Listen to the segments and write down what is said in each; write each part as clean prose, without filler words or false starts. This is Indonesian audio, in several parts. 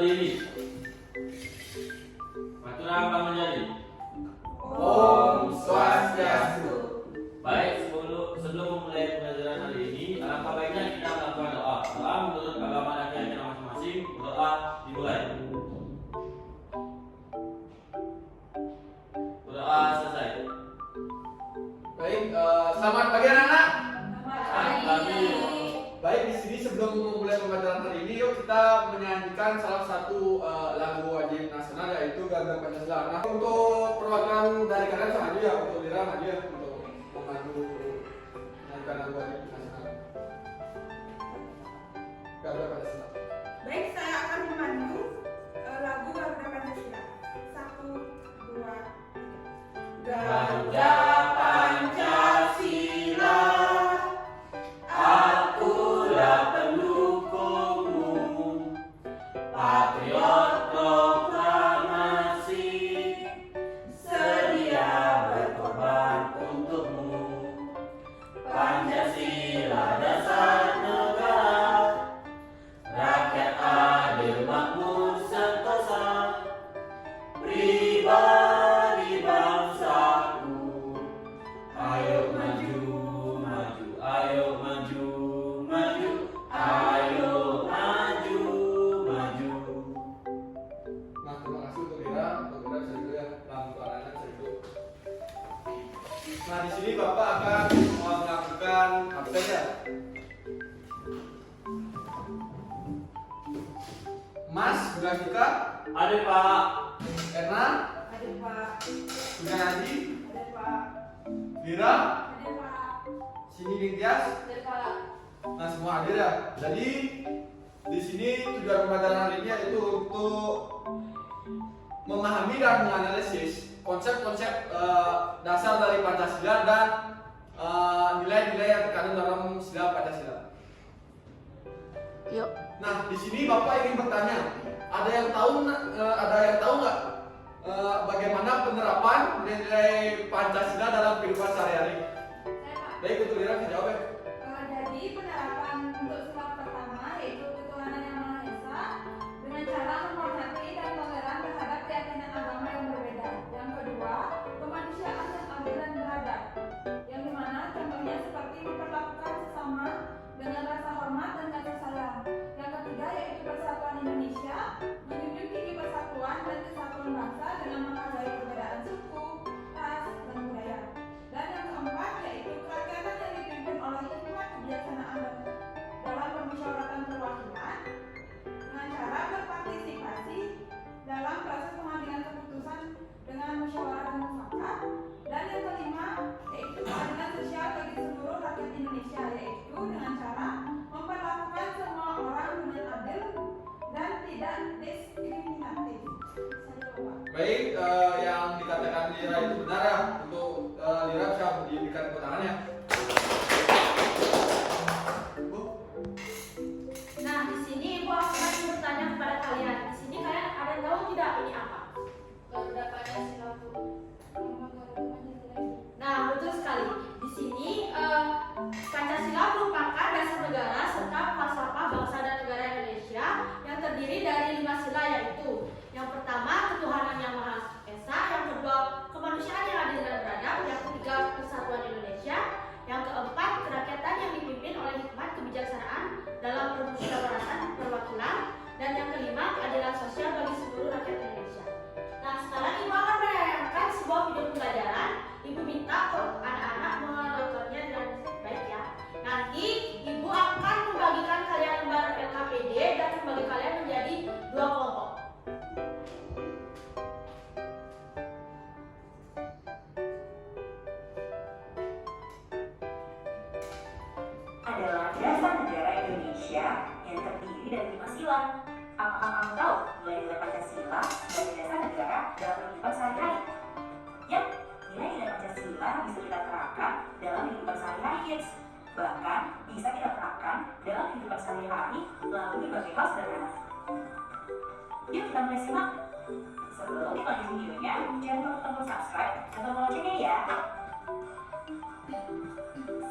berdiri. Matura apa menjadi? Om Swastiastu. Baik, sebelum memulai pembelajaran hari ini, alangkah baiknya kita melakukan doa. Doa menurut agama dan keyakinan masing-masing. Doa dimulai. Doa selesai. Baik, selamat pagi anak-anak. Selamat pagi. Baik, di sini sebelum memulai pembelajaran hari ini, yuk kita menyanyikan salah satu lagu wajib nasional, yaitu Garuda Pancasila. Nah, untuk perwakilan dari kalian maju ya, untuk Lira maju ya, untuk memandu menyanyikan lagu wajib nasional Garuda Pancasila. Baik, saya akan memandu lagu Garuda Pancasila. 1, 2, 3. Garuda Pancasila, akulah pendukungmu, patriot proklamasi, sedia berkorban untukmu. Pancasila dasar negara, rakyat adil makmur sentosa, pribadi bangsaku. Ayo maju, maju, ayo maju, maju, ayo maju, maju. Nah, terima kasih untuk Lira. Untuk Lira bisa dulu ya, lagu suaranya bisa dulu. Nah, di sini Bapak akan melakukan absen ya. Mas, Budakika, Ada Pak. Erna, Ada Pak. Sunayaji, Ada Pak. Lira, Ada Pak. Sini Ningtyas. Ada Pak. Nah, semua hadir ya. Jadi di sini tujuan pembelajaran hari ini yaitu untuk memahami dan menganalisis konsep-konsep dasar dari Pancasila dan nilai-nilai yang terkandung dalam sila Pancasila. Yuk. Nah, di sini Bapak ingin bertanya, ada yang tahu nggak bagaimana penerapan nilai Pancasila dalam kehidupan sehari-hari? Saya Pak. Baik, untuk Lira bisa jawab ya. Jadi penerapan untuk sila pertama yaitu ketuhanan yang Maha Esa dengan cara menghormati dan toleran terhadap keyakinan agama yang berbeda. Yang kedua, kemanusiaan yang adil dan beradab. Yang dimana contohnya seperti memperlakukan sesama dengan rasa hormat dan kasih sayang. Yang ketiga yaitu persatuan Indonesia, menjunjung tinggi persatuan dan kesatuan bangsa dengan menghargai perbedaan suku, ras, dan budaya. Dan yang keempat yaitu kerakyatan yang dipimpin oleh hikmat kebijaksanaan dalam permusyawaratan perwakilan dengan cara berpartisipasi dalam proses pengambilan keputusan dengan musyawarah dan mufakat. Dan yang kelima yaitu keadilan sosial bagi seluruh rakyat Indonesia, yaitu dengan cara memperlakukan semua orang dengan adil dan tidak diskriminatif. Saya lupa. Baik, yang dikatakan Lira itu benar ya. Untuk Lira bisa diberikan tepuk tangan ya. Bu, Nah, di sini Ibu akan bertanya kepada kalian. Di sini kalian ada yang tahu tidak ini apa? Garuda Pancasila. Nah, betul sekali. Di sini Pancasila merupakan dasar negara serta falsafah bangsa dan negara Indonesia yang terdiri dari 5 sila, yaitu yang pertama ketuhanan yang Maha Esa, yang kedua kemanusiaan yang adil dan beradab, yang ketiga persatuan Indonesia, yang keempat kerakyatan yang dipimpin oleh hikmat kebijaksanaan dalam permusyawaratan perwakilan, dan yang kelima keadilan sosial bagi seluruh rakyat Indonesia. Nah, sekarang Ibu akan menayangkan sebuah video pembelajaran. Ibu minta anak-anak menontonnya dengan baik ya. Nanti Ibu akan membagikan kalian lembar LKPD dan membagi kalian menjadi 2 kelompok. Adalah dasar negara Indonesia yang terdiri dari 5 sila. Apakah kamu tahu nilai-nilai Pancasila sebagai dasar negara dalam kehidupan sehari-hari? Ya, nilai-nilai Pancasila bisa kita terapkan dalam kehidupan sehari-hari, kids. Bahkan bisa kita terapkan dalam kehidupan sehari-hari melalui berbagai hal sederhana. Yuk kita mulai simak. Sebelum kita lanjut videonya, jangan lupa tombol subscribe dan tombol loncengnya ya.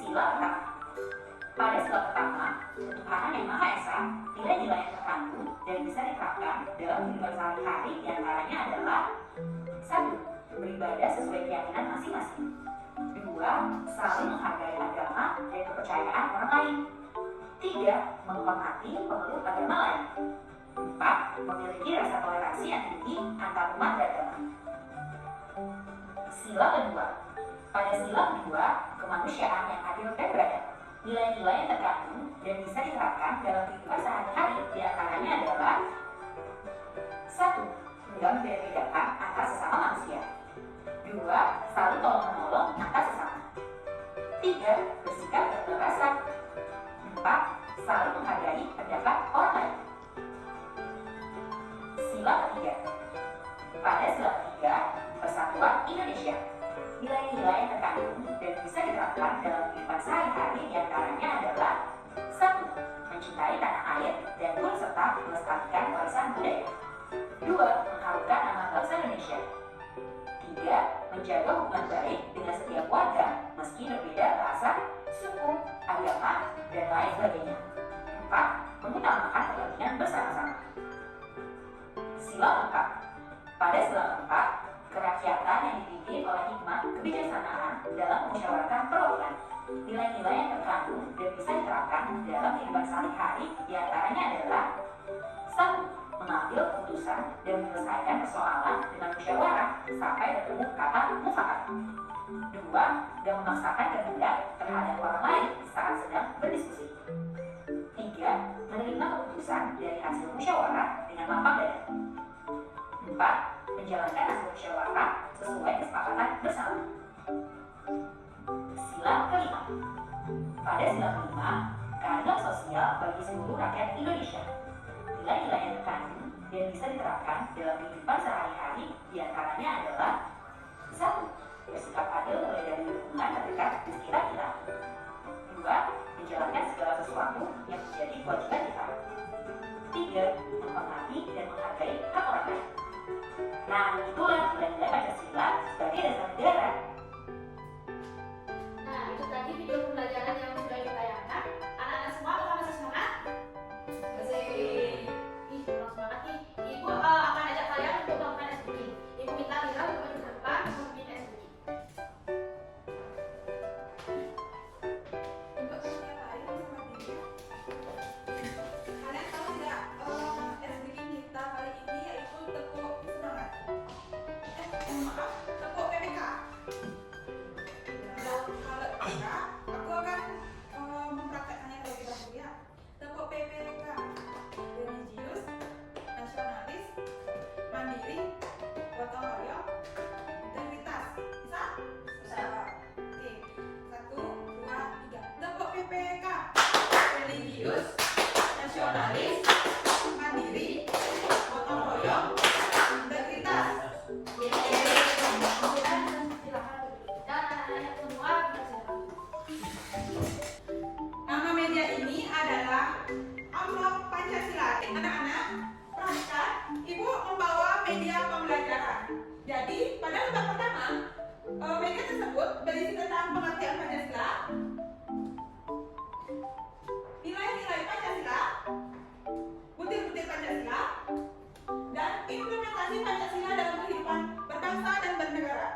Sila pertama. Pada sila pertama, ketuhanan yang Maha Esa, nilai-nilai yang terkandung dan bisa diterapkan dalam kehidupan sehari-hari diantaranya adalah 1. Beribadah sesuai keyakinan masing-masing. 2. Saling menghargai agama dan kepercayaan orang lain. 3. Menghormati pemeluk agama lain. 4. Memiliki rasa toleransi yang tinggi antar umat beragama. Sila kedua. Pada sila kedua, kemanusiaan yang adil dan beradab. Nilai-nilai yang terkandung dan bisa diterapkan dalam kehidupan sehari-hari diantaranya adalah 1. Tidak membeda-bedakan antar sesama manusia. 2. Saling tolong-menolong antar sesama. 3. Bersikap berbelas rasa. 4. Saling menghargai pendapat orang lain. Sila ketiga. Pada sila ketiga, Persatuan Indonesia. Nilai-nilai yang terkandung dan bisa diterapkan dalam kehidupan sehari-hari diantaranya adalah 1. Mencintai tanah air dan turut serta melestarikan warisan budaya. 2. Mengharumkan nama bangsa Indonesia. 3. Menjaga hubungan baik dengan setiap warga meski berbeda bahasa, suku, agama, dan lain sebagainya. 4. Mengutamakan kepentingan bersama-sama. Sila keempat. Pada sila keempat, kerakyatan yang dipimpin oleh hikmat kebijaksanaan dalam memusyawarahkan perwakilan. Nilai-nilai yang terkandung dan bisa diterapkan dalam kehidupan sehari-hari diantaranya adalah 1. Mengambil keputusan dan menyelesaikan persoalan dengan musyawarah sampai bertemu kata mufakat. 2. Dan memaksakan kehendak terhadap orang lain saat sedang berdiskusi. 3. Menerima keputusan dari hasil musyawarah dengan lapang dada. 4. Menjalankan hasil musyawarah sesuai kesepakatan bersama. Sila kelima. Pada sila kelima, keadilan sosial bagi seluruh rakyat Indonesia. Nilai-nilai yang terkandung dan bisa diterapkan dalam kehidupan sehari-hari diantaranya adalah 1. Bersikap adil mulai dari lingkungan terdekat di sekitar kita. 2. Menjalankan segala sesuatu yang menjadi kewajiban kita. 3. Menghormati dan menghargai hak orang lain. Nah, itulah nilai-nilai Pancasila sebagai dasar negara. Nah, itu tadi video pembelajaran yang sudah ditayangkan. Anak-anak semua apakah masih semangat? Masih. Ih, kurang semangat nih. Ibu akan ajak kalian untuk melakukan SBK. Ibu minta Lira untuk maju ke depan untuk bikin SBK. Untuk yang lain sama dia. Kalian tahu tidak SBK kita kali ini yaitu tekuk semangat. Maaf, tekuk PPK. Nah, kalau PPK, aku akan mempraktekkannya terlebih dahulu ya. Tekuk PPK, religius, nasionalis, mandiri, gotong royong, integritas. Bisa? Bisa. Oke, 1, 2, 3. Tekuk PPK, religius, nasionalis, mandiri, gotong royong, integritas. Dan silakan dan anak-anak semua bersilakan. Nama media ini adalah Amplop Pancasila. Anak-anak, perhatikan, Ibu membawa media pembelajaran. Jadi, pada lembar pertama, media tersebut berisi tentang pengertian Pancasila, nilai-nilai Pancasila, butir-butir Pancasila, dan implementasi Pancasila dalam kehidupan berbangsa dan bernegara.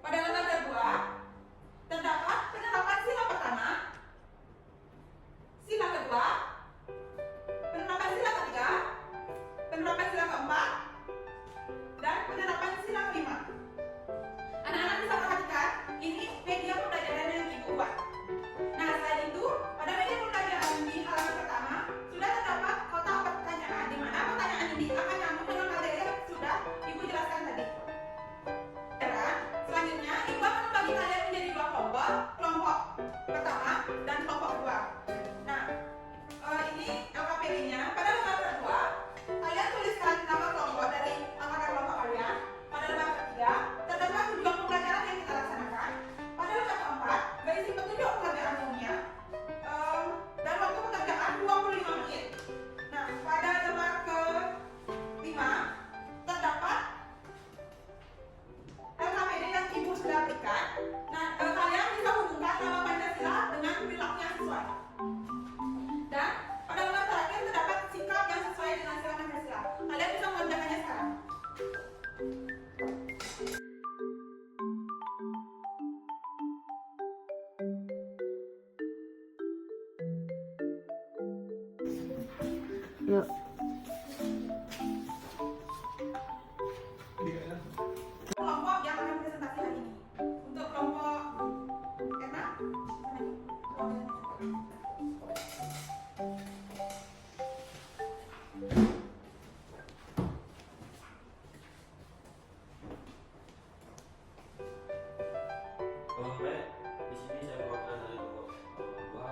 Pada lembar kedua, terdapat penerapan sila pertama, sila kedua, penerapan sila ketiga, penerapan sila keempat, dan penerapan sila kelima. Anak-anak bisa perhatikan, ini media Yuk. Kelompok yang akan presentasi hari ini. Untuk kelompok Erna, Baik, di sini saya bawakan dari bahwa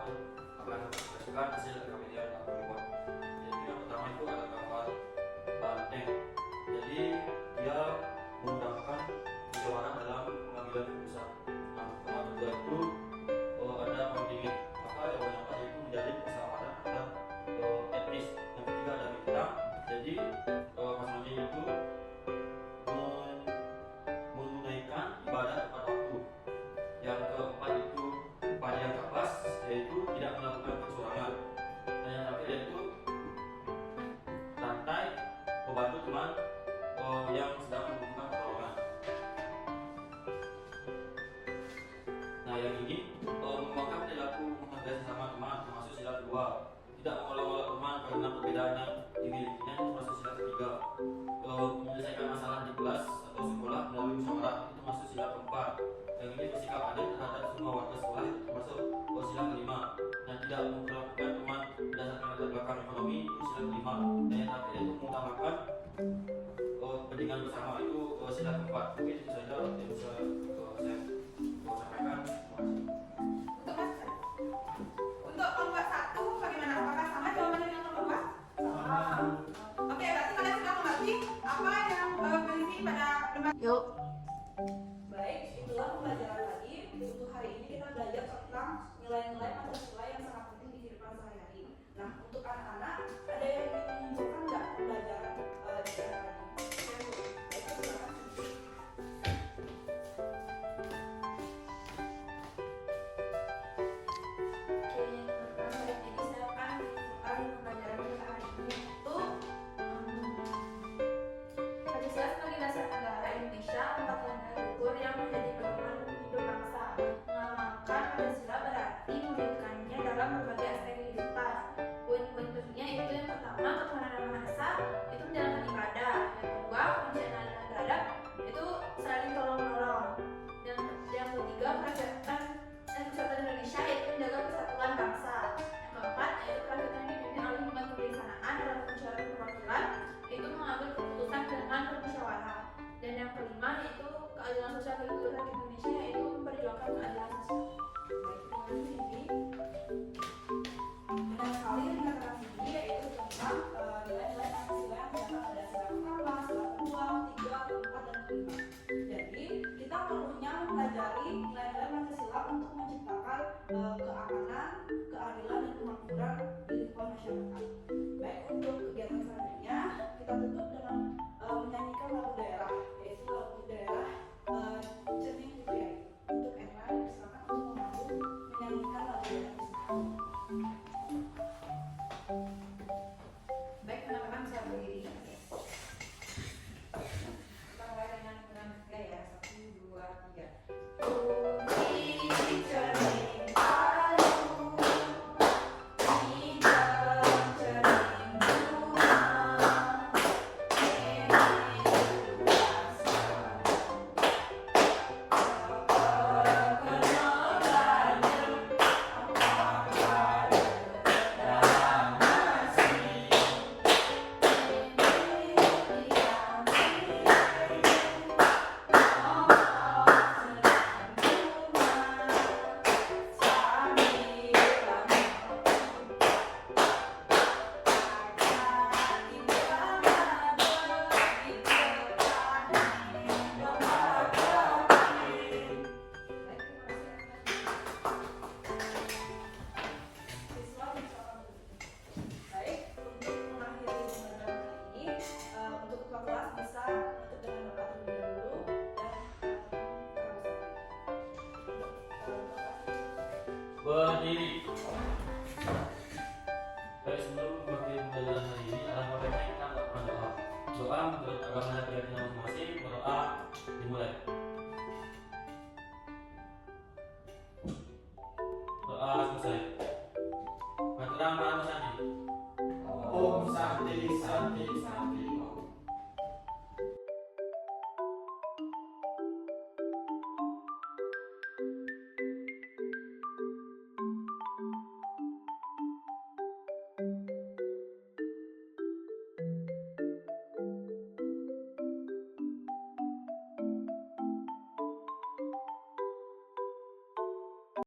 akan berdasarkan hasil pemilihan lagu buat. Jadi yang pertama itu ada gambar banteng. Jadi dia menggunakan musyawarah dalam pengambilan keputusan. Nah, pertama kedua itu ada pendingin. Maka yang pertama itu menjadi persahabatan antar etnis. Yang ketiga ada bintang. Jadi masing-masing itu menunaikan ibadah tepat waktu. Yang keempat itu upacara kapas, yaitu tidak melakukan kecurangan. Dan yang terakhir yaitu rantai membantu teman yang sedang membutuhkan pertolongan. Nah, yang ini mengembangkan perilaku menghargai sesama teman, termasuk sila kedua. Tidak mengolok-olok teman karena perbedaan yang dimilikinya, termasuk sila ketiga. Menyelesaikan masalah di kelas atau sekolah melalui musyawarah, itu termasuk sila keempat. Yang ini bersikap adil terhadap semua warga sekolah, itu termasuk sila kelima. Nah, tidak memperlakukan teman berdasarkan latar belakang ekonomi, itu sila kelima. Dan yang terakhir itu mengutamakan pendidikan bersama, itu sila keempat. Mungkin itu saja yang bisa saya sampaikan. untuk Mas. Untuk kelompok 1 bagaimana? Apakah sama jawabannya dengan kelompok 2? Sama. Oke, berarti kalian sudah mengerti apa yang berisi pada lembar. Yuk. Baik, itulah pembelajaran tadi. Untuk hari ini kita belajar tentang nilai-nilai Pancasila yang sangat penting di kehidupan sehari-hari. Nah, untuk anak-anak, ada yang ingin menunjukkan nggak pembelajaran di hari ini? Pancasila sebagai dasar negara Indonesia, empat nilai luhur yang menjadi pedoman hidup bangsa. Mengamalkan Pancasila berarti mewujudkannya dalam berbagai aspek kehidupan. Poin-poin pentingnya itu yang pertama, ketuhanan yang maha esa, itu menjalankan ibadah. Yang kedua, kebencian dan beradab, itu saling tolong menolong. Dan yang ketiga, kerakyatan dan persatuan Indonesia, yaitu menjaga persatuan bangsa. Yang keempat, yaitu kerakyatan yang dipimpin oleh hikmat kebijaksanaan dalam pencarian perwakilan, itu mengambil keputusan dengan bermusyawarah. Dan yang kelima yaitu keadilan sosial bagi seluruh rakyat Indonesia, yaitu memperjuangkan keadilan sosial. Baik, terima kasih Cindy. Benar sekali yang dikatakan Cindy, yaitu tentang nilai-nilai Pancasila yang terdapat pada sila pertama, sila kedua, ketiga, keempat, dan kelima. Jadi kita perlunya mempelajari nilai-nilai Pancasila untuk menciptakan keamanan, keadilan, dan kemakmuran di lingkungan masyarakat. Baik, untuk kegiatan selanjutnya kita tutup dengan menyanyikan lagu daerah, yaitu lagu daerah Cermin Budaya. Untuk Erna, silakan untuk membantu menyanyikan lagu daerah tersebut. Baik, teman-teman bisa berdiri. Kita mulai dengan gaya 1, 2, 3. Bumi cermin padu, hitam cermin bunga, Berdiri. Baik, sebelum mengakhiri pembelajaran hari ini, alangkah baiknya kita melakukan doa. Doa menurut agama dan keyakinan masing-masing. Berdoa dimulai. Doa selesai. Terang